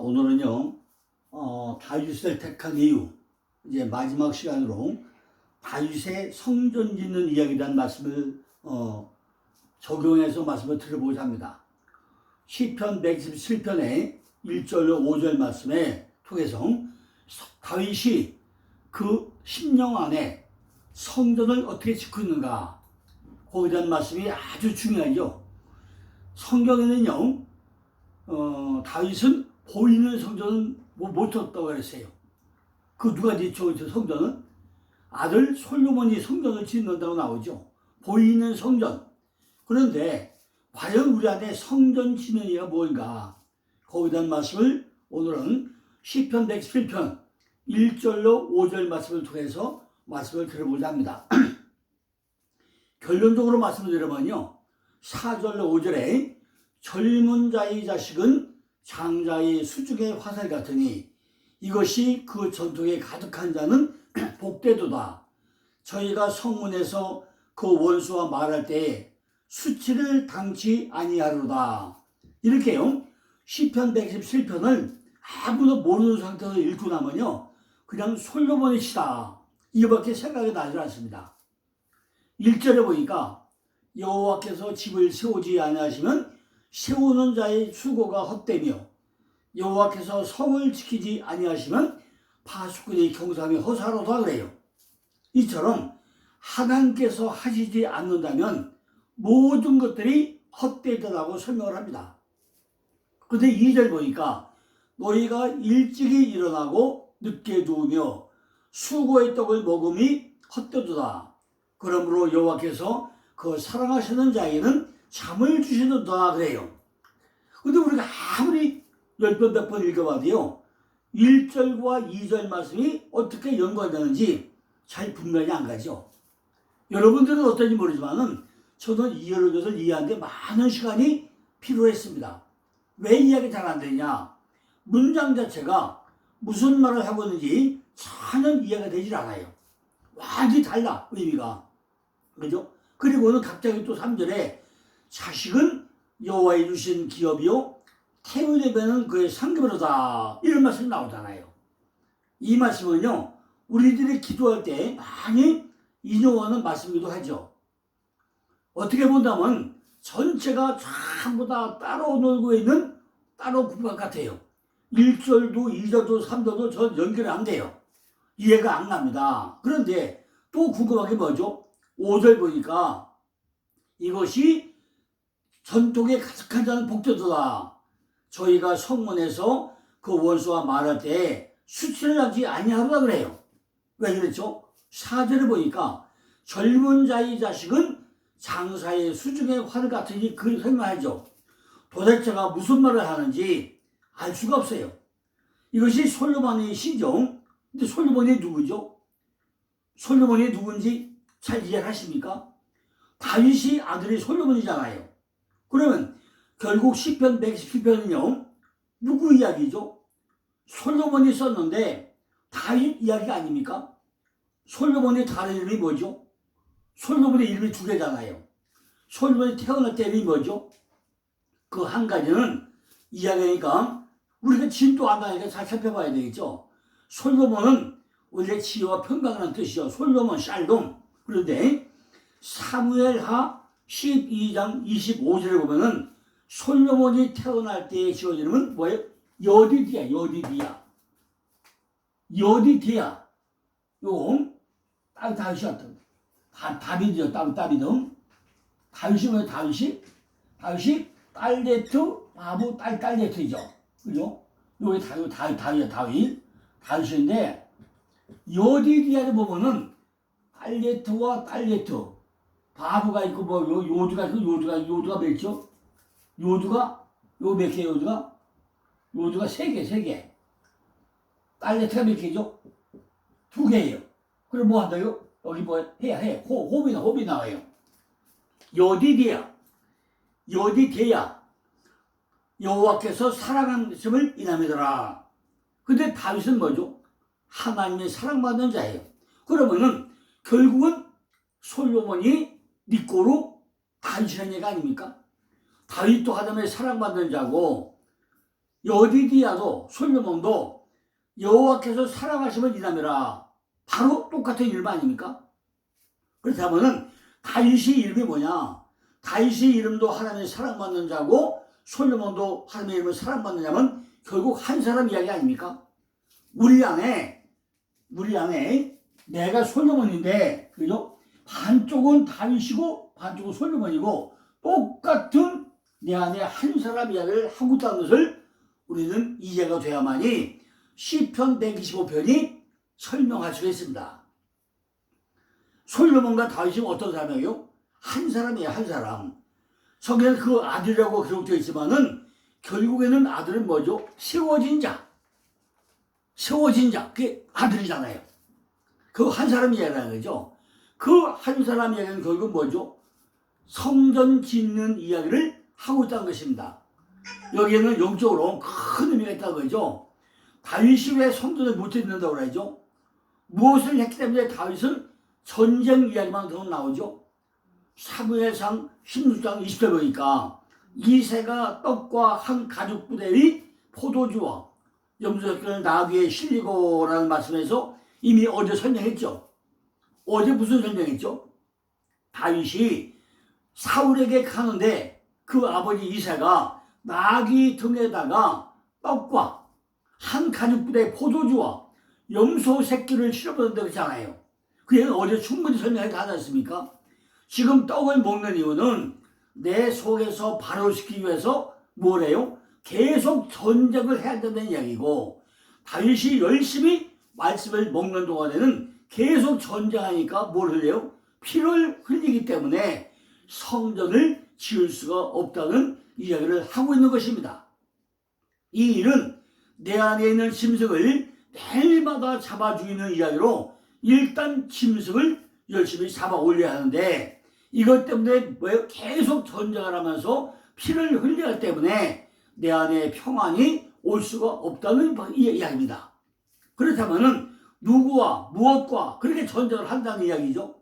오늘은요, 다윗을 택한 이유, 이제 마지막 시간으로 다윗의 성전 짓는 이야기에 대한 말씀을 적용해서 말씀을 드려보고자 합니다. 시편 117편의 1절로 5절 말씀에 통해서 다윗이 그 심령 안에 성전을 어떻게 짓고 있는가, 거기에 대한 말씀이 아주 중요하죠. 성경에는요, 다윗은 보이는 성전은 못 졌다고 그랬어요. 그 누가 지죠? 성전은 아들 솔로몬이 성전을 짓는다고 나오죠. 보이는 성전. 그런데 과연 우리 안에 성전 짓는 이가 뭔가, 거기에 대한 말씀을 오늘은 시편 117편 1절로 5절 말씀을 통해서 말씀을 드려보자 합니다. 결론적으로 말씀을 드리면요, 4절로 5절에 젊은 자의 자식은 장자의 수중의 화살 같으니 이것이 그 전통에 가득한 자는 복되도다. 저희가 성문에서 그 원수와 말할 때에 수치를 당치 아니하로다. 이렇게요, 시편 117편을 아무도 모르는 상태에서 읽고 나면요, 그냥 솔로몬의 시다, 이거밖에 생각이 나지 않습니다. 1절에 보니까 여호와께서 집을 세우지 아니하시면 세우는 자의 수고가 헛되며 여호와께서 성을 지키지 아니하시면 파수꾼의 경상이 허사로다 그래요. 이처럼 하나님께서 하시지 않는다면 모든 것들이 헛되다라고 설명을 합니다. 그런데 2절 보니까 너희가 일찍이 일어나고 늦게 누우며 수고의 떡을 먹음이 헛되도다. 그러므로 여호와께서 그 사랑하시는 자에게는 잠을 주시는다 그래요. 근데 우리가 아무리 10번 100번 읽어봐도요, 1절과 2절 말씀이 어떻게 연관되는지 잘 분명히 안 가죠. 여러분들은 어떤지 모르지만은 저는 이것을 이해하는데 많은 시간이 필요했습니다. 왜 이해가 잘 안 되냐? 문장 자체가 무슨 말을 하고 있는지 전혀 이해가 되질 않아요. 완전히 달라, 의미가. 그죠? 그리고는 갑자기 또 3절에 자식은 여호와의 주신 기업이요 태우의 배는 그의 상급으로다, 이런 말씀이 나오잖아요. 이 말씀은요, 우리들이 기도할 때 많이 인용하는 말씀이기도 하죠. 어떻게 본다면 전체가 전부 다 따로 놀고 있는 따로 국가 같아요. 1절도 2절도 3절도 전 연결이 안 돼요. 이해가 안 갑니다. 그런데 또 궁금한 게 뭐죠? 5절 보니까 이것이 전통에 가득한 자는 복되도다. 저희가 성문에서 그 원수와 말할 때 수치를 하지 아니하리라 그래요. 왜 그랬죠? 4절에 보니까 젊은 자의 자식은 장사의 수중의 활 같으니 그 설명하죠. 도대체가 무슨 말을 하는지 알 수가 없어요. 이것이 솔로몬의 시죠. 근데 솔로몬이 누구죠? 솔로몬이 누군지 잘 이해하십니까? 다윗이 아들이 솔로몬이잖아요. 그러면 결국 시편 117편은요, 누구 이야기죠? 솔로몬이 썼는데 다윗 이야기 아닙니까? 솔로몬의 다른 이름이 뭐죠? 솔로몬의 이름이 두 개잖아요. 솔로몬이 태어날 때 이름이 뭐죠? 그 한 가지는 이야기니까 우리가 진도 안 나니까 잘 살펴봐야 되겠죠. 솔로몬은 원래 지혜와 평강이라는 뜻이죠. 솔로몬, 샬롬. 그런데 사무엘하 12장 25절에 보면은 솔로몬이 태어날 때의 지어 이름은 뭐예요? 여디디야, 여디디야. 여디디야. 요거 다윗이었던 다윗이요, 다윗은 다윗이 뭐예요? 다윗이 딸레트 바부 딸레트죠. 그죠? 요게 다윗인데 여디디아를 보면은 딸레트와 딸레트 바부가 있고 뭐 요두가 있고 요두가 몇 죠? 요두가 요 몇 개? 요두가 세 개. 딸레트가 몇 개죠? 2개예요. 그럼 뭐 한다요? 여기 뭐 해 호흡이 나와요. 여디디아 여호와께서 사랑하심을 인함이더라. 근데 다윗은 뭐죠? 하나님의 사랑받는 자예요. 그러면은 결국은 솔로몬이 니꼬로 다윗이라는 얘기 아닙니까? 다윗도 하나님의 사랑받는 자고 여디디아도 솔로몬도 여호와께서 사랑하시면 이남이라 바로 똑같은 이름 아닙니까? 그렇다면은 다윗의 이름이 뭐냐? 다윗의 이름도 하나님의 사랑받는 자고 솔로몬도 하나님의 이름을 사랑받는 자면 결국 한 사람 이야기 아닙니까? 우리 안에 내가 솔로몬인데, 그죠? 반쪽은 다윗이고 반쪽은 솔로몬이고 똑같은 내 안에 한 사람 이야기를 하고 있다는 것을 우리는 이해가 돼야만이 시편 125편이 설명할 수가 있습니다. 솔로몬과 다윗이 어떤 사람이에요? 한 사람이에요, 한 사람. 성경에 그 아들이라고 기록되어 있지만은 결국에는 아들은 뭐죠? 세워진 자. 그게 아들이잖아요. 그 한 사람 이야기라는 거죠. 그 한 사람 이야기는 결국은 뭐죠? 성전 짓는 이야기를 하고 있다는 것입니다. 여기에는 영적으로 큰 의미가 있다는 거죠. 다윗이 왜 성전을 못 짓는다고 그러죠? 무엇을 했기 때문에 다윗은 전쟁 이야기만 더 나오죠. 사무엘상 16장 20절 보니까 이새가 떡과 한 가죽 부대의 포도주와 염소새끼를 나귀에 실리고라는 말씀에서 이미 어제 설명했죠. 어제 무슨 설명했죠? 다윗이 사울에게 가는데 그 아버지 이새가 나귀 등에다가 떡과 한 가죽 부대의 포도주와 염소 새끼를 실어버린다고 했잖아요. 그게 어제 충분히 설명하지 않았습니까? 지금 떡을 먹는 이유는 내 속에서 발효시키기 위해서 뭐래요? 계속 전쟁을 해야 된다는 이야기고, 다윗이 열심히 말씀을 먹는 동안에는 계속 전쟁하니까 뭘 흘려요? 피를 흘리기 때문에 성전을 지을 수가 없다는 이야기를 하고 있는 것입니다. 이 일은 내 안에 있는 짐승을 매일마다 잡아 죽이는 이야기로 일단 짐승을 열심히 잡아 올려야 하는데, 이것 때문에 뭐예요? 계속 전쟁을 하면서 피를 흘리기 때문에 내 안에 평안이 올 수가 없다는 이야기입니다. 그렇다면은 누구와 무엇과 그렇게 전쟁을 한다는 이야기죠.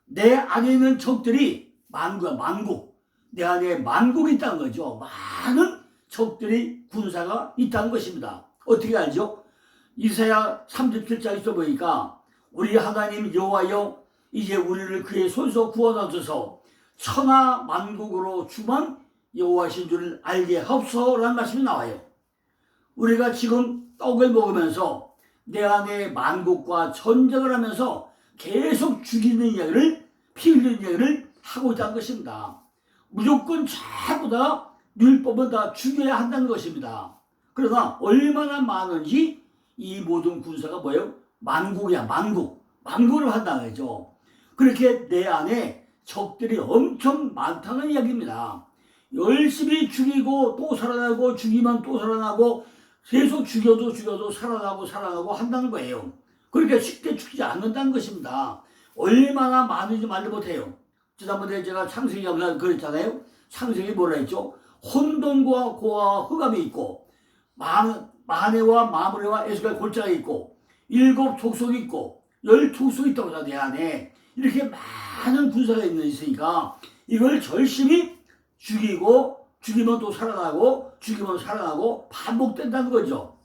내 안에 있는 적들이 만국. 내 안에 만국이 있다는 거죠. 많은 적들이 군사가 있다는 것입니다. 어떻게 알죠? 이사야 37장 있어 보니까 우리 하나님 여호와여 이제 우리를 그의 손에서 구원하소서 천하 만국으로 주만 여호와신 줄을 알게 하옵소서라는 말씀이 나와요. 우리가 지금 떡을 먹으면서 내 안에 만국과 전쟁을 하면서 계속 죽이는 이야기를, 피 흘리는 이야기를 하고 있다는 것입니다. 무조건 전부 다 율법은 다 죽여야 한다는 것입니다. 그러나 얼마나 많은지 이 모든 군사가 뭐예요? 만국이야, 만국을 한다는 거죠. 그렇게 내 안에 적들이 엄청 많다는 이야기입니다. 열심히 죽이고 또 살아나고 죽이면 또 살아나고 계속 죽여도 살아나고 한다는 거예요. 그렇게 쉽게 죽지 않는다는 것입니다. 얼마나 많은지 말도 못해요. 지난번에 제가 창세기 영상 그랬잖아요. 창세기 뭐라 했죠? 혼돈과 고와 흑암이 있고 마네와 마므레와 에스갈 골짜가 있고 7 족속이 있고 12족속이 있다고 하잖아요. 내 안에 이렇게 많은 군사가 있으니까 이걸 열심히 죽이면 또 살아나고 반복된다는 거죠.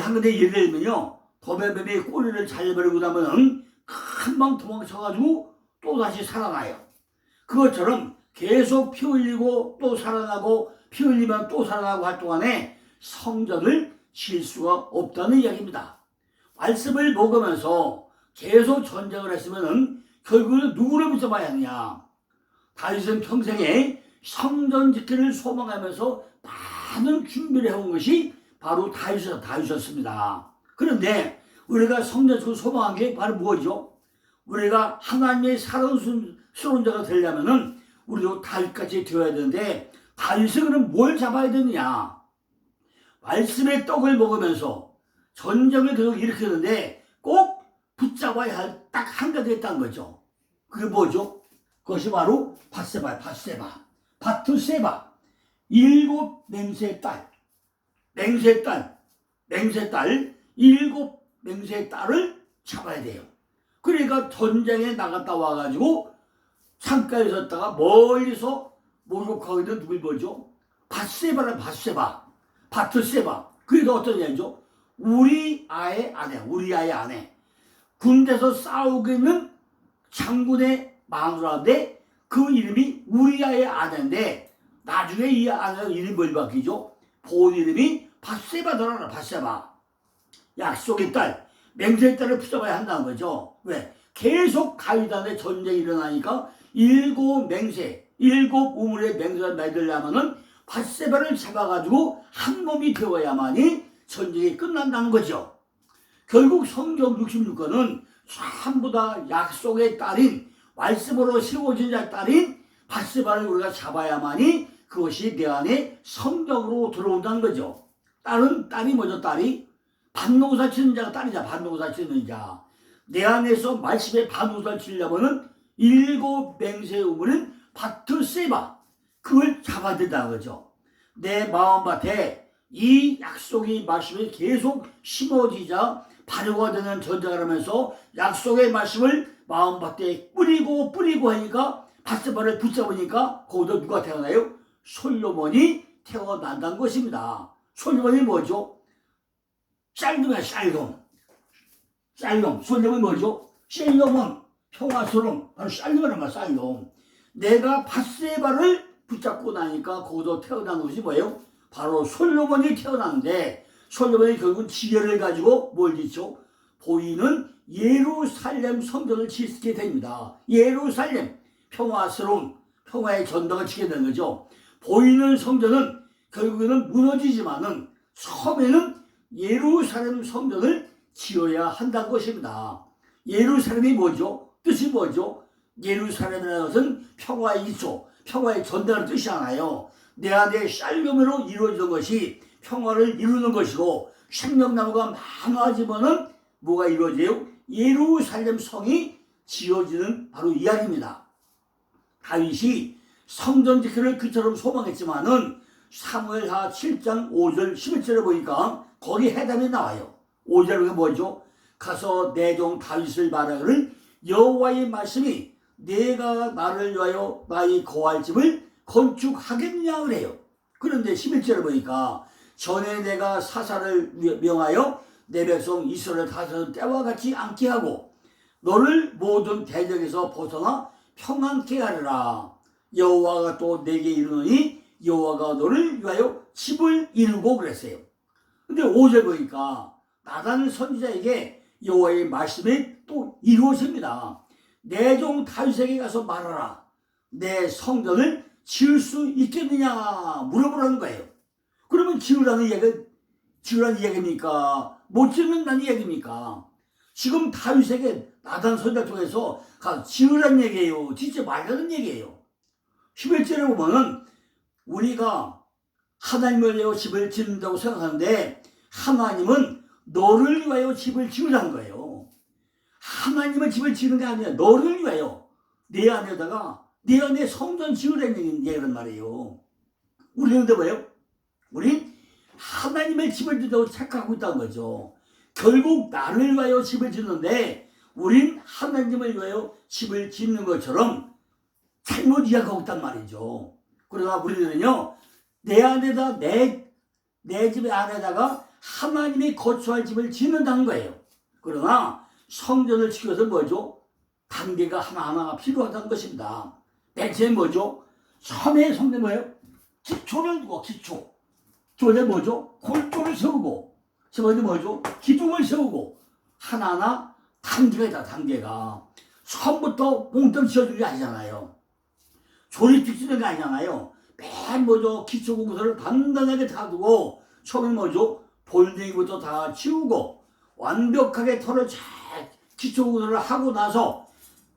한 군데 예를 들면요, 도배뱀이 꼬리를 잘려버리고 나면 금방 도망쳐가지고 또 다시 살아나요. 그것처럼 계속 피 흘리고 또 살아나고 피 흘리면 또 살아나고 할 동안에 성전을 지을 수가 없다는 이야기입니다. 말씀을 먹으면서 계속 전쟁을 했으면 결국은 누구를 붙잡아야 하느냐? 다윗은 평생에 성전 짓기를 소망하면서 많은 준비를 해온 것이 바로 다윗이었습니다. 그런데 우리가 성전 짓기를 소망한 게 바로 무엇이죠? 우리가 하나님의 사랑스러운 자가 되려면은 우리도 다윗같이 되어야 되는데, 다윗은 그럼 뭘 잡아야 되느냐? 말씀의 떡을 먹으면서 전쟁을 계속 일으키는데 꼭 붙잡아야 할 딱 한 가지가 있다는 거죠. 그게 뭐죠? 그것이 바로 바트세바. 일곱 맹세의 딸. 7 맹세의 딸을 잡아야 돼요. 그러니까 전쟁에 나갔다 와가지고 창가에 섰다가 멀리서 목욕하고 있는 누굴 보죠? 밧세바는 밧세바, 바트세바. 그래도 어떤 얘기죠? 우리 아의 아내. 군대에서 싸우고 있는 장군의 마누라인데 그 이름이 우리아의 아내인데 나중에 이 아내가 이름이 뭘 바뀌죠? 본 이름이 밧세바더라. 밧세바. 약속의 딸, 맹세의 딸을 붙잡아야 한다는 거죠. 왜? 계속 가이단의 전쟁이 일어나니까 7 우물의 맹세를 맺으려면은 밧세바를 잡아가지고 한 몸이 되어야만이 전쟁이 끝난다는 거죠. 결국 성경 66권은 전부 다 약속의 딸인 말씀으로 세워진 자 딸인 밧세바를 우리가 잡아야만이 그것이 내 안에 성경으로 들어온다는 거죠. 딸이 뭐죠? 딸이 반농사 치는 자가 딸이자. 반농사 치는 자. 내 안에서 말씀에 반농사를 치려면은 7 맹세의 우물은 바트세바, 그걸 잡아야 된다는 거죠. 내 마음밭에 이 약속의 말씀이 계속 심어지자 발효가 되는 전쟁을 하면서 약속의 말씀을 마음밭에 뿌리고 하니까 밧세바를 붙잡으니까 거기서 누가 태어나요? 솔로몬이 태어난다는 것입니다. 솔로몬이 뭐죠? 샬롬이야, 샬롬. 솔로몬이 뭐죠? 샬롬은 평화스러움. 바로 샬롬이란 말, 샬롬. 내가 밧세바를 붙잡고 나니까 거기서 태어난 것이 뭐예요? 바로 솔로몬이 태어났는데 솔로몬이 결국은 지혜를 가지고 뭘 짓죠? 보이는 예루살렘 성전을 짓게 됩니다. 예루살렘, 평화스러운 평화의 전당을 짓게 되는 거죠. 보이는 성전은 결국에는 무너지지만은 처음에는 예루살렘 성전을 지어야 한다는 것입니다. 예루살렘이 뭐죠? 뜻이 뭐죠? 예루살렘이라는 것은 평화의 기초, 평화의 전당을 뜻이잖아요. 내 안에 샬롬으로 이루어지는 것이 평화를 이루는 것이고 생명나무가 많아지면은 뭐가 이루어져요? 예루살렘 성이 지어지는 바로 이야기입니다. 다윗이 성전 지키를 그처럼 소망했지만은 사무엘하 7장 5절 11절에 보니까 거기 해답이 나와요. 5절에 뭐죠? 가서 내 종 다윗을 말하기를 여호와의 말씀이 내가 나를 위하여 나의 거할 집을 건축하겠냐 그래요. 그런데 11절에 보니까 전에 내가 사사를 명하여 내 백성 이스라엘 다스리는 때와 같이 앉게 하고 너를 모든 대적에서 벗어나 평안케 하리라. 여호와가 또 내게 이르노니 여호와가 너를 위하여 집을 이루고 그랬어요. 근데 5절 보니까 나단 선지자에게 여호와의 말씀이 또 이루어집니다. 내 종 다윗에게 가서 말하라. 내 성전을 지을 수 있겠느냐 물어보라는 거예요. 그러면 지으라는 이야기입니까? 못 지는다는 이야기입니까? 지금 다윗에게 나단 선지자 통해서 가서 지으라는 얘기예요. 진짜 말하는 얘기예요. 11절에 보면은 우리가 하나님을 위하여 집을 짓는다고 생각하는데 하나님은 너를 위하여 집을 지으라는 거예요. 하나님은 집을 지는 게 아니라 너를 위하여 내 안에다가 내 안에 성전 지으라는 얘기란 말이에요. 우리는 뭐예요? 우린 하나님의 집을 짓는다고 착각하고 있다는 거죠. 결국 나를 위하여 집을 짓는데 우린 하나님을 위하여 집을 짓는 것처럼 잘못 이해하고 있단 말이죠. 그러나 우리들은요, 내 안에다 내 집 안에다가 하나님이 거처할 집을 짓는다는 거예요. 그러나 성전을 지켜서 뭐죠? 단계가 하나하나가 필요하다는 것입니다. 맨 처음에 뭐죠? 처음에 성전 뭐예요? 기초를 두고 기초. 두 번째 뭐죠? 골조를 세우고. 세 번째 뭐죠? 기둥을 세우고. 하나하나 단계가 있다, 단계가. 처음부터 몽땅 지어주는 게 아니잖아요. 조립식 짓는 게 아니잖아요. 맨 뭐죠? 기초 공사를 단단하게 다두고 처음에 뭐죠? 볼딩부터 다 치우고 완벽하게 털을 잘 기초 공사를 하고 나서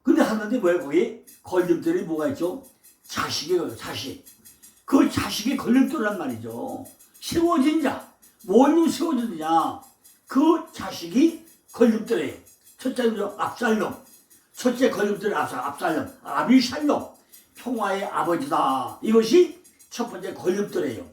근데 하는데 뭐예요? 거기 걸림돌이 뭐가 있죠? 자식이에요, 자식. 그 자식이 걸림돌이란 말이죠. 세워진 자, 뭘로 세워지느냐? 그 자식이 걸림돌이에요. 첫째는 압살롬. 첫째 걸림돌이 압살롬. 아비샬롬. 평화의 아버지다. 이것이 첫 번째 걸림돌이에요.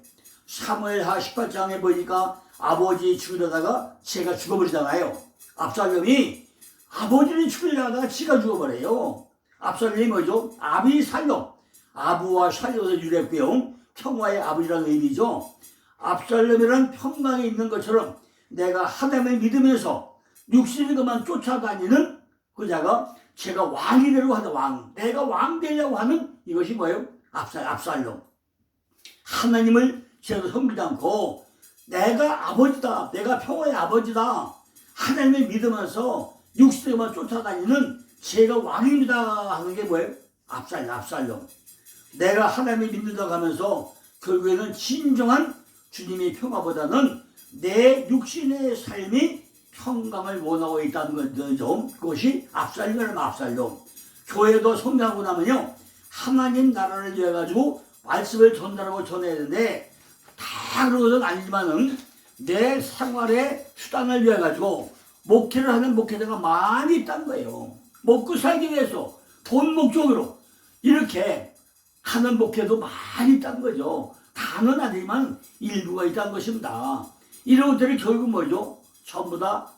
사무엘하 18장에 보니까 아버지 죽이려다가 제가 죽어버리잖아요. 압살롬이 아버지를 죽이려다가 지가 죽어버려요. 압살롬이 뭐죠? 아비살롬. 아부와 살롬에서 유래했고요. 평화의 아버지라는 의미죠. 압살롬이란 평강에 있는 것처럼 내가 하나님을 믿으면서 육신의 것만 쫓아다니는 그 자가 제가 왕이 되려고 하는 왕, 내가 왕 되려고 하는 이것이 뭐예요? 압살롬. 하나님을 제대로 섬기지 않고 내가 아버지다, 내가 평화의 아버지다, 하나님을 믿으면서 육신의 것만 쫓아다니는 제가 왕입니다 하는 게 뭐예요? 압살롬. 내가 하나님을 믿는다고 하면서 결국에는 진정한 주님의 평화보다는 내 육신의 삶이 평강을 원하고 있다는 거죠. 그것이 압살롬이라는 압살롬. 교회도 성장하고 나면요, 하나님 나라를 위해 가지고 말씀을 전달하고 전해야 되는데 다 그런 것은 아니지만은 내 생활의 수단을 위해 가지고 목회를 하는 목회자가 많이 있다는 거예요. 먹고 살기 위해서 돈 목적으로 이렇게 하는 목회도 많이 있다는 거죠. 다는 아니지만 일부가 있다는 것입니다. 이런 것들이 결국 뭐죠? 전부 다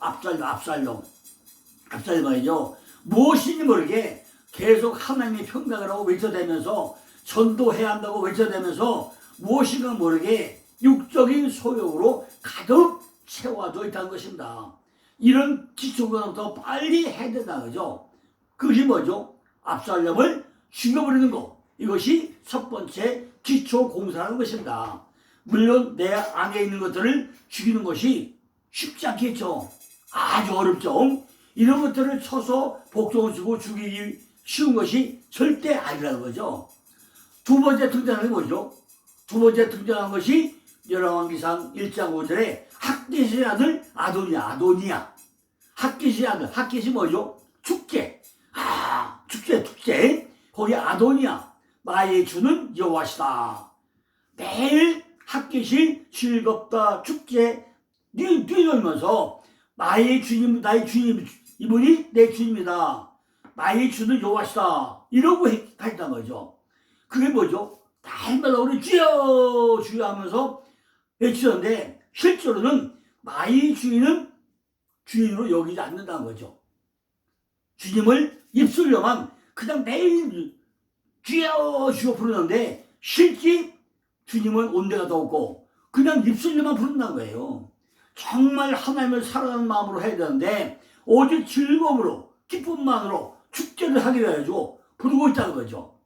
압살롬이죠. 무엇인지 모르게 계속 하나님의 평강을 하고 외쳐대면서 전도해야 한다고 외쳐대면서 무엇인가 모르게 육적인 소욕으로 가득 채워져 있다는 것입니다. 이런 기초부터 빨리 해야 된다는 거죠. 그것이 뭐죠? 압살롬을 죽여버리는 것. 이것이 첫 번째 기초 공사라는 것입니다. 물론 내 안에 있는 것들을 죽이는 것이 쉽지 않겠죠. 아주 어렵죠. 이런 것들을 쳐서 복종을 주고 죽이기 쉬운 것이 절대 아니라는 거죠. 두 번째 등장하는 게 뭐죠? 두 번째 등장한 것이 열왕기상 1장 5절에 핫깃의 아들 아도니아. 핫깃의 아들, 핫깃이 뭐죠? 축제. 축제. 거기 아도니아, 나의 주는 여호와시다. 매일 핫깃이 즐겁다 축제 뛰놀면서 나의 주님, 이분이 내 주님이다. 나의 주는 여호와시다. 이러고 했단 거죠. 그게 뭐죠? 날마다 우리 주여 하면서 외치는데 실제로는 나의 주인은 주인으로 여기지 않는다는 거죠. 주님을 입술로만 그냥 매일 주여 부르는데 실제 주님은 온데가 더 없고 그냥 입술로만 부른다는 거예요. 정말 하나님을 사랑하는 마음으로 해야 되는데 오직 즐거움으로 기쁨만으로 축제를 하기 위해서 부르고 있다는 거죠.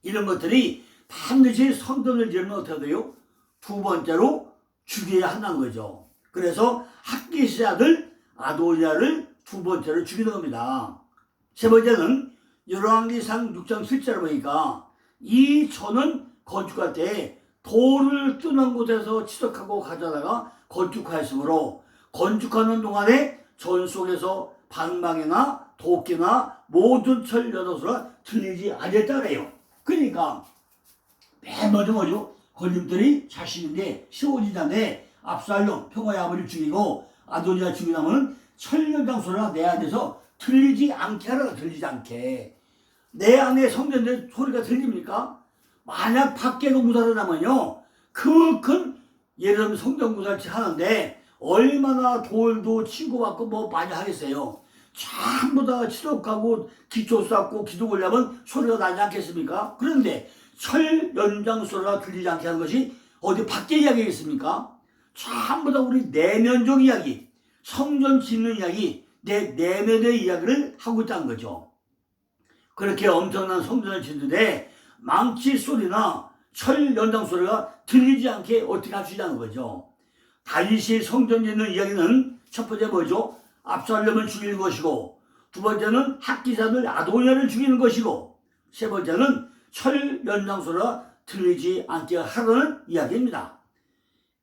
이런 것들이 반드시 성전을 지으면 어떻게 돼요? 두 번째로 죽여야 한다는 거죠. 그래서 핫깃의 아들 아도니아를 두 번째로 죽이는 겁니다. 세 번째는 열왕기상 6장 7절을 보니까 이 전은 건축할 때 돌을 뜨는 곳에서 치석하고 가져다가 건축하였으므로 건축하는 동안에 전 속에서 방망이나 도끼나 모든 철 연어수가 틀리지 않았다 그래요. 그러니까 맨 먼저 뭐죠? 걸림돌이 자신인데 시오지단에 압살롬 평화의 아버지를 죽이고 아도니아 죽이려면 철연장소를 내 안에서 틀리지 않게 하라. 틀리지 않게. 내 안에 성전의 소리가 들립니까? 만약 밖에 공사를 하면요 그 큰 예를 들면 성전 공사를 하는데 얼마나 돌도 치고받고 뭐 많이 하겠어요. 전부 다 치석하고 기초 쌓고 기도 올려면 소리가 나지 않겠습니까? 그런데 철 연장 소리가 들리지 않게 하는 것이 어디 밖에 이야기겠습니까? 전부 다 우리 내면적 이야기, 성전 짓는 이야기, 내 내면의 이야기를 하고 있다는 거죠. 그렇게 엄청난 성전을 짓는데 망치 소리나 철 연장 소리가 들리지 않게 어떻게 할 수 있다는 거죠. 다윗이 성전 짓는 이야기는 첫 번째 뭐죠? 압살롬을 죽이는 것이고, 두 번째는 핫깃의 아들 아도니아를 죽이는 것이고, 세 번째는 철 연장 소리가 들리지 않게 하라는 이야기입니다.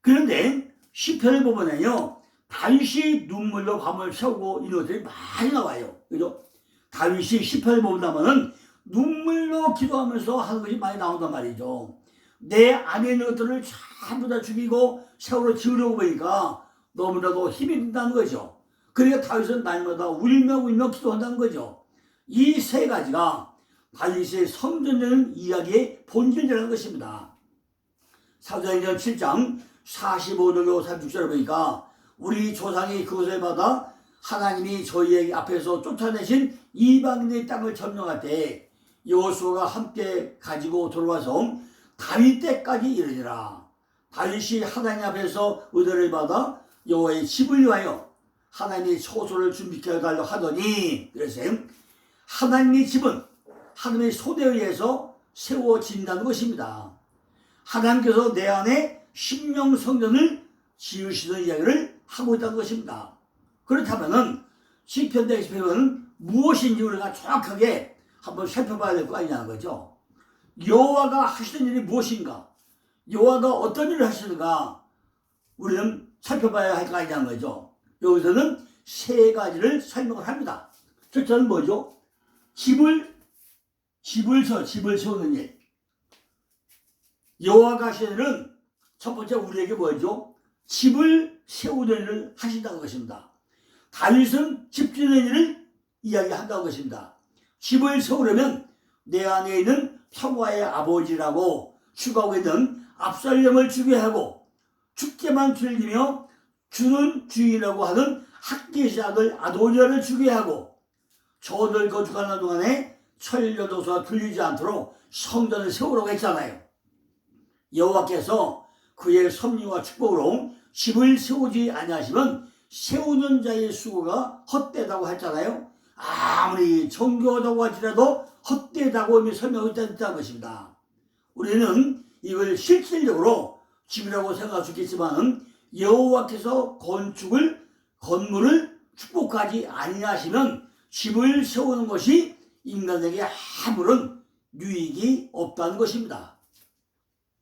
그런데 시편을 보면요 다윗이 눈물로 밤을 새우고 이런 것들이 많이 나와요. 그죠? 다윗이 시편을 본다면은 눈물로 기도하면서 하는 것이 많이 나온단 말이죠. 내 안에 있는 것들을 전부 다 죽이고 세월로 지으려고 보니까 너무나도 힘이 든다는 거죠. 그러니까 다윗은 날마다 울며 기도한다는 거죠. 이 세 가지가 다윗의 성전되는 이야기의 본질이라는 것입니다. 사도행전 7장 45절로 36절을 보니까 우리 조상이 그것을 받아 하나님이 저희에게 앞에서 쫓아내신 이방인의 땅을 점령할 때 여호수아가 함께 가지고 돌아와서 다윗 때까지 이르니라. 다윗이 하나님 앞에서 은혜를 받아 여호와의 집을 위하여 하나님의 처소를 준비해 달라고 하더니, 그래서 하나님의 집은 하나님의 손에 의해서 세워진다는 것입니다. 하나님께서 내 안에 심령 성전을 지으시는 이야기를 하고 있다는 것입니다. 그렇다면 시편 110편은 무엇인지 우리가 정확하게 한번 살펴봐야 될 거 아니냐는 거죠. 여호와가 하시는 일이 무엇인가, 여호와가 어떤 일을 하시는가 우리는 살펴봐야 할 거 아니냐는 거죠. 여기서는 세 가지를 설명을 합니다. 첫째는 뭐죠? 집을 세우는 일. 여호와가 하시는 일은 첫 번째 우리에게 뭐죠? 집을 세우는 일을 하신다는 것입니다. 다윗은 집 짓는 일을 이야기한다는 것입니다. 집을 세우려면 내 안에 있는 평화의 아버지라고 추구하고 있는 압살롬을 죽여야 하고, 죽게만 즐기며 주는 주인이라고 하는 학기의 아들 아도니아를 죽여야 하고, 저들 거주하는 동안에 천려도서가 들리지 않도록 성전을 세우라고 했잖아요. 여호와께서 그의 섭리와 축복으로 집을 세우지 아니하시면 세우는 자의 수고가 헛되다고 했잖아요. 아무리 정교하다고 할지라도 헛되다고 이미 설명했다는 것입니다. 우리는 이걸 실질적으로 집이라고 생각할 수 있겠지만, 여호와께서 건물을 축복하지 아니하시면 집을 세우는 것이 인간에게 아무런 유익이 없다는 것입니다.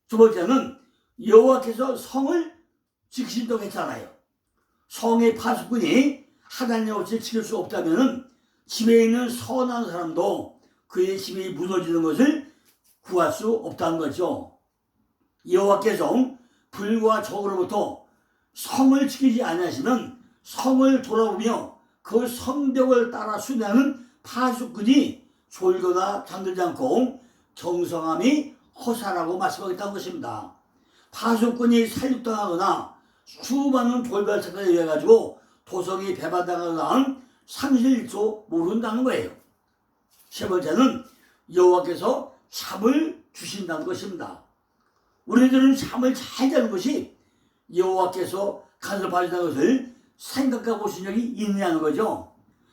두 번째는 여호와께서 성을 지키신다고 했잖아요. 성의 파수꾼이 하나님 없이 지킬 수 없다면 집에 있는 선한 사람도 그의 집이 무너지는 것을 구할 수 없다는 거죠. 여호와께서 불과 적으로부터 성을 지키지 아니하시면 성을 돌아보며 그 성벽을 따라 순회하는 파수꾼이 졸거나 잠들지 않고 경성함이 허사라고 말씀하겠다는 것입니다. 파수꾼이 살육당하거나 수많은 돌발사건에 의해 가지고 도성이 배반당하거나 한 상실일도 모른다는 거예요. 세 번째는 여호와께서 잠을 주신다는 것입니다. 우리들은 잠을 잘 자는 것이 여호와께서 간섭하신다는 것을 생각해 보신 적이 있냐는 거죠.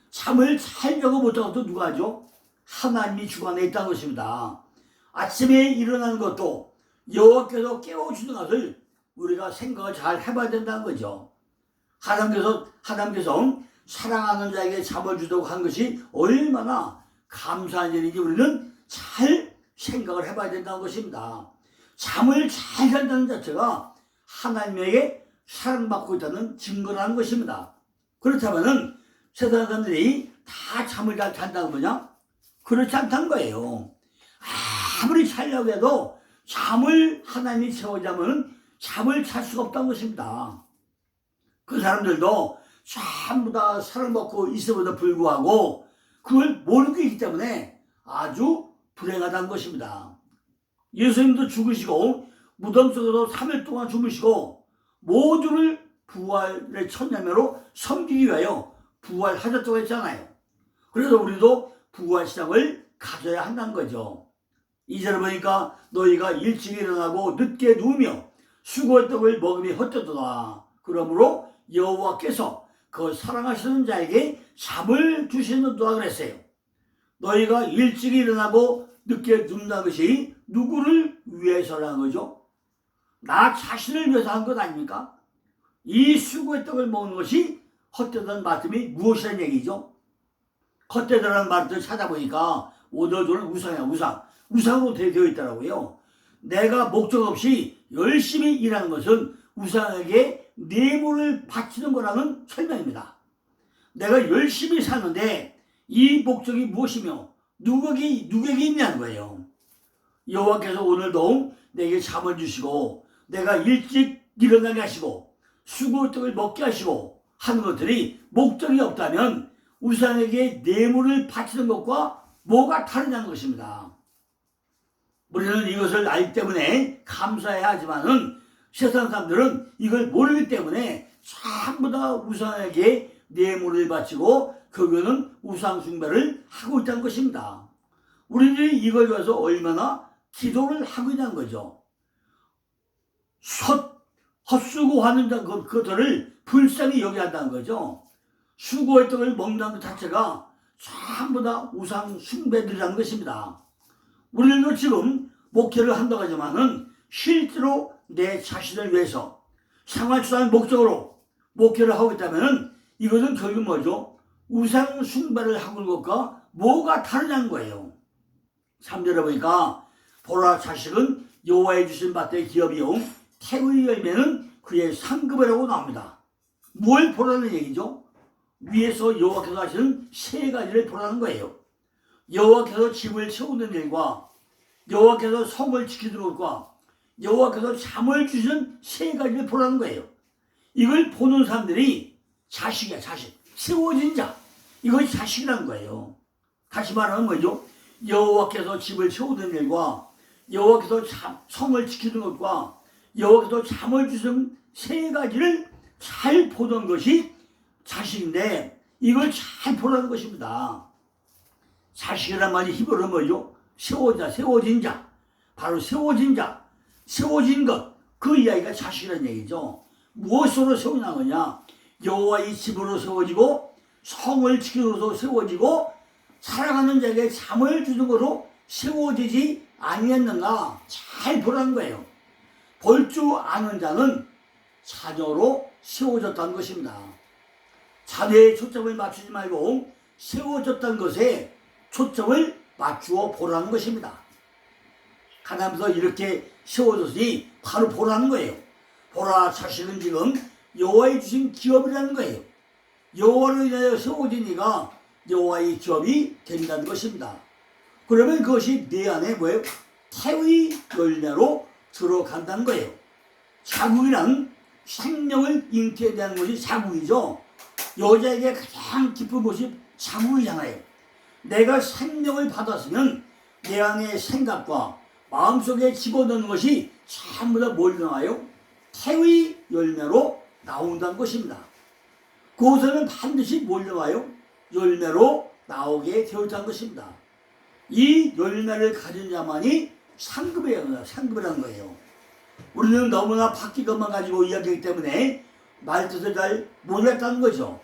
잠을 잘 자고 못하는 것도 누가 하죠? 하나님이 주관해 있다는 것입니다. 아침에 일어나는 것도 여호와께서 깨워주는 것을 우리가 생각을 잘 해봐야 된다는 거죠. 하나님께서 사랑하는 자에게 잠을 주도록 한 것이 얼마나 감사한 일인지 우리는 잘 생각을 해봐야 된다는 것입니다. 잠을 잘 잔다는 자체가 하나님에게 사랑받고 있다는 증거라는 것입니다. 그렇다면 세상 사람들이 다 잠을 잘 잔다는 거냐? 그렇지 않다는 거예요. 아무리 자려고 해도 잠을 하나님이 채워자면 잠을 잘 수가 없다는 것입니다. 그 사람들도 전부 다 사랑받고 있음에도 불구하고 그걸 모르고 있기 때문에 아주 불행하다는 것입니다. 예수님도 죽으시고 무덤 속에서 3일 동안 주무시고 모두를 부활의 천녀매로 섬기기 위하여 부활하셨다고 했잖아요. 그래서 우리도 부활시장을 가져야 한다는 거죠. 2절에 보니까 너희가 일찍 일어나고 늦게 누우며 수고의 떡을 먹음이 헛되도다. 그러므로 여호와께서 그 사랑하시는 자에게 잠을 주시는도다 그랬어요. 너희가 일찍 일어나고 늦게 눕는 것이 누구를 위해서라는 거죠? 나 자신을 위해서 한 것 아닙니까? 이 수고의 떡을 먹는 것이 헛되다는 말씀이 무엇이라는 얘기죠? 헛되다는 말을 찾아보니까 오늘조는 우상이야. 우상으로 되어 있더라고요. 내가 목적 없이 열심히 일하는 것은 우상에게 뇌물을 바치는 거라는 설명입니다. 내가 열심히 사는데 이 목적이 무엇이며 누구에게 있냐는 거예요. 여호와께서 오늘도 내게 잠을 주시고 내가 일찍 일어나게 하시고 수고의 떡을 먹게 하시고 하는 것들이 목적이 없다면 우상에게 뇌물을 바치는 것과 뭐가 다르냐는 것입니다. 우리는 이것을 알기 때문에 감사해야 하지만은 세상 사람들은 이걸 모르기 때문에 전부 다 우상에게 뇌물을 바치고 결국에는 우상 숭배를 하고 있다는 것입니다. 우리들이 이걸 위해서 얼마나 기도를 하고 있는 거죠. 헛수고하는 그것들을 불쌍히 여겨야 한다는 거죠. 수고했던 걸 먹는 것 자체가 전부 다 우상 숭배들이라는 것입니다. 우리도 지금 목회를 한다고 하지만은 실제로 내 자신을 위해서 생활수단 목적으로 목회를 하고 있다면은 이것은 결국 뭐죠? 우상 숭배를 하고 있는 것과 뭐가 다르냐는 거예요. 3절에 보니까 보라 자식은 여호와의 주신 밭의 기업이요 태의 열매는 그의 상급이라고 나옵니다. 뭘 보라는 얘기죠? 위에서 여호와께서 하시는 세 가지를 보라는 거예요. 여호와께서 집을 채우는 일과 여호와께서 성을 지키는 것과 여호와께서 잠을 주시는 세 가지를 보라는 거예요. 이걸 보는 사람들이 자식이야, 자식. 세워진 자. 이것이 자식이라는 거예요. 다시 말하면 뭐죠? 여호와께서 집을 채우는 일과 여호와께서 성을 지키는 것과 여호와께서 잠을 주시는 세 가지를 잘 보던 것이 자식인데 이걸 잘 보라는 것입니다. 자식이란 말이 히브리어로 뭐죠? 세워진 자. 바로 세워진 자. 세워진 것. 그 이야기가 자식이라는 얘기죠. 무엇으로 세워지는 거냐? 여호와의 집으로 세워지고 성을 지키고서 세워지고 살아가는 자에게 잠을 주는 것으로 세워지지 아니했는가 잘 보라는 거예요. 볼 줄 아는 자는 자녀로 세워졌다는 것입니다. 자녀에 초점을 맞추지 말고 세워졌다는 것에 초점을 맞추어 보라는 것입니다. 하나님께서 이렇게 세워졌으니 바로 보라는 거예요. 보라 자식은 지금 여호와의 주신 기업이라는 거예요. 여호와로 인하여 세워진 이가 여호와의 기업이 된다는 것입니다. 그러면 그것이 내 안에 뭐예요? 태의 열매로 들어간다는 거예요. 자국이란 생명을 잉태에 대한 것이 자국이죠. 여자에게 가장 깊은 것이 자국이잖아요. 내가 생명을 받았으면 내 안의 생각과 마음속에 집어넣는 것이 전부 다 뭘 나와요? 태의 열매로 나온다는 것입니다. 그것에는 반드시 뭘 나와요? 열매로 나오게 되었다는 것입니다. 이 열매를 가진 자만이 상급이라는 거예요. 우리는 너무나 바뀐 것만 가지고 이야기하기 때문에 말뜻을 잘 모르겠다는 거죠.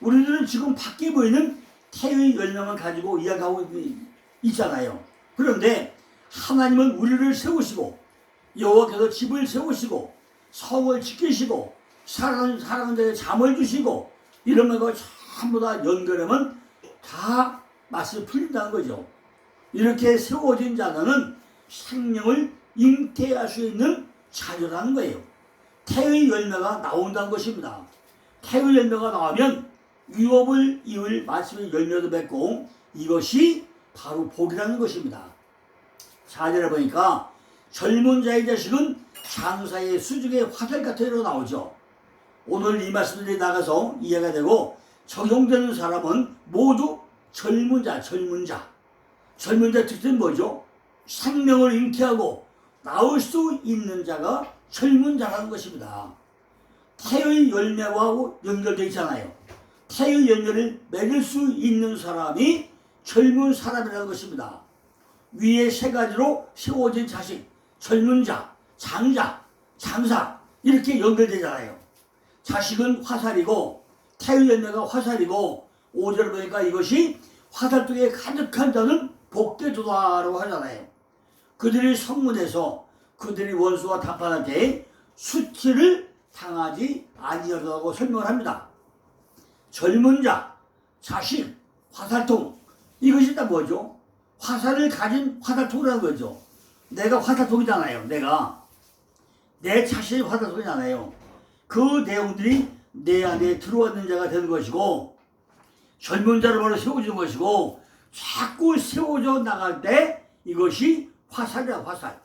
우리들은 지금 밖에 보이는 태의 열매만 가지고 이야기하고 있잖아요. 그런데 하나님은 우리를 세우시고 여호와께서 집을 세우시고 성을 지키시고 살아가는 자에게 잠을 주시고 이런 거 전부 다 연결하면 다 맛이 풀린다는 거죠. 이렇게 세워진 자는 생명을 잉태할 수 있는 자녀라는 거예요. 태의 열매가 나온다는 것입니다. 태의 열매가 나오면 유업을 이을 말씀의 열매도 맺고 이것이 바로 복이라는 것입니다. 4절에 보니까 젊은 자의 자식은 장사의 수중의 화살 같으로 나오죠. 오늘 이 말씀들이 나가서 이해가 되고 적용되는 사람은 모두 젊은 자. 젊은 자 특징은 뭐죠? 생명을 잉태하고 나올 수 있는 자가 젊은 자라는 것입니다. 태의 열매와 연결되어 있잖아요. 태의 열매를 맺을 수 있는 사람이 젊은 사람이라는 것입니다. 위에 세 가지로 세워진 자식, 젊은 자, 장자, 장사 이렇게 연결되잖아요. 자식은 화살이고 태의 열매가 화살이고 5절 보니까 이것이 화살통에 가득한 자는 복되도다라고 하잖아요. 그들이 성문에서 그들이 원수와 담판할 때 수치를 당하지 아니하다고 설명을 합니다. 젊은 자, 자식, 화살통 이것이 다 뭐죠? 화살을 가진 화살통이라는 거죠. 내가 화살통이잖아요. 내 자신이 화살통이잖아요. 그 내용들이 내 안에 들어왔는 자가 되는 것이고 젊은 자를 바로 세워주는 것이고 자꾸 세워져 나갈 때 이것이 화살이야. 화살.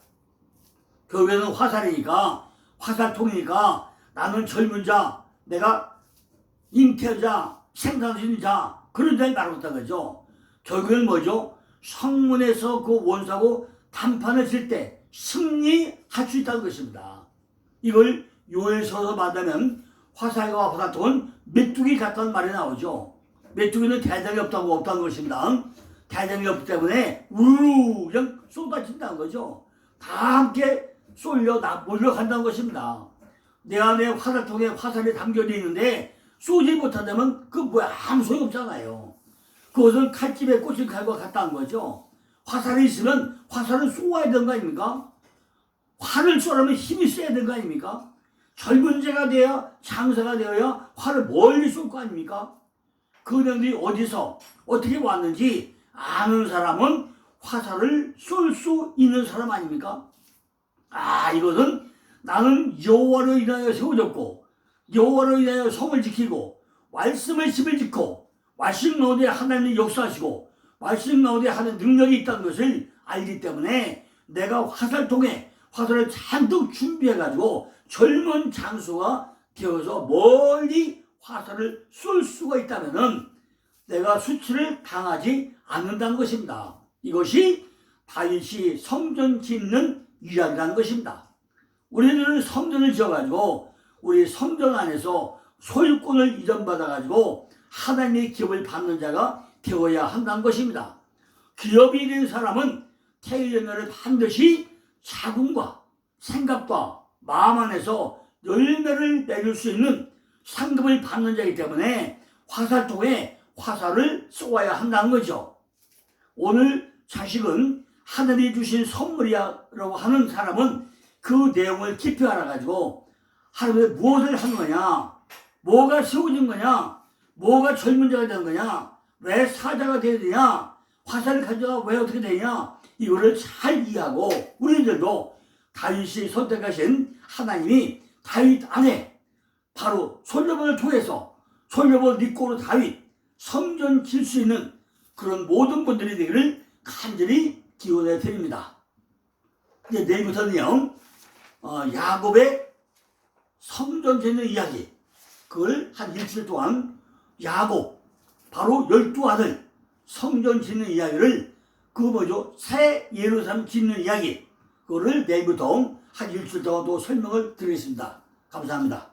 교회는 화살이니까 화살통이니까 나는 젊은 자, 내가 잉태자, 생산하시는 자 그런 자를 말하고 있다는 거죠. 결국은 뭐죠? 성문에서 그 원수하고 담판을 칠 때 승리할 수 있다는 것입니다. 이걸 요엘서에서 말하면 화살과 화살통은 메뚜기 같다는 말이 나오죠. 메뚜기는 대장이 없다는 것입니다. 대장이 없기 때문에 우르르 그냥 쏟아진다는 거죠. 다 함께 몰려간다는 것입니다. 내 안에 화살통에 화살이 담겨져 있는데 쏘지 못한다면 그 뭐야 아무 소용 없잖아요. 그것은 칼집에 꽂힌 칼과 같다는 거죠. 화살이 있으면 화살을 쏘아야 되는 거 아닙니까? 활을 쏘려면 힘이 세야 되는 거 아닙니까? 젊은 자가 되어야 장사가 되어야 활을 멀리 쏠 거 아닙니까? 그 능력이 어디서 어떻게 왔는지 아는 사람은 화살을 쏠 수 있는 사람 아닙니까? 이것은 나는 여호와로 인하여 세워졌고 여호와로 인하여 성을 지키고 말씀의 집을 짓고 말씀 가운데 하나님이 역사하시고 말씀 가운데 하는 능력이 있다는 것을 알기 때문에 내가 화살통에 화살을 잔뜩 준비해가지고 젊은 장수가 되어서 멀리 화살을 쏠 수가 있다면은 내가 수치를 당하지 않는다는 것입니다. 이것이 다윗이 성전 짓는 이야기라는 것입니다. 우리는 성전을 지어가지고 우리 성전 안에서 소유권을 이전받아가지고 하나님의 기업을 받는 자가 되어야 한다는 것입니다. 기업이 된 사람은 태일연날에 반드시 자궁과 생각과 마음 안에서 열매를 맺을 수 있는 상급을 받는 자이기 때문에 화살통에 화살을 쏘아야 한다는 거죠. 오늘 자식은 하늘이 주신 선물이라고 하는 사람은 그 내용을 깊이 알아가지고 하루에 무엇을 하는 거냐, 뭐가 세워진 거냐, 뭐가 젊은 자가 되는 거냐, 왜 사자가 되어야 되냐, 화살을 가져가 왜 어떻게 되냐, 이거를 잘 이해하고 우리들도 다윗이 선택하신 하나님이 다윗 안에 바로 솔로몬을 통해서 솔로몬 니꼬로 다윗 성전 질 수 있는 그런 모든 분들이 되기를 간절히 기원해 드립니다. 이제 내일부터는요 야곱의 성전 짓는 이야기, 그걸 한 일주일 동안 야곱 바로 12아들 성전 짓는 이야기를 새 예루살렘 짓는 이야기, 그거를 내일부터 한 일주일 동안 또 설명을 드리겠습니다. 감사합니다.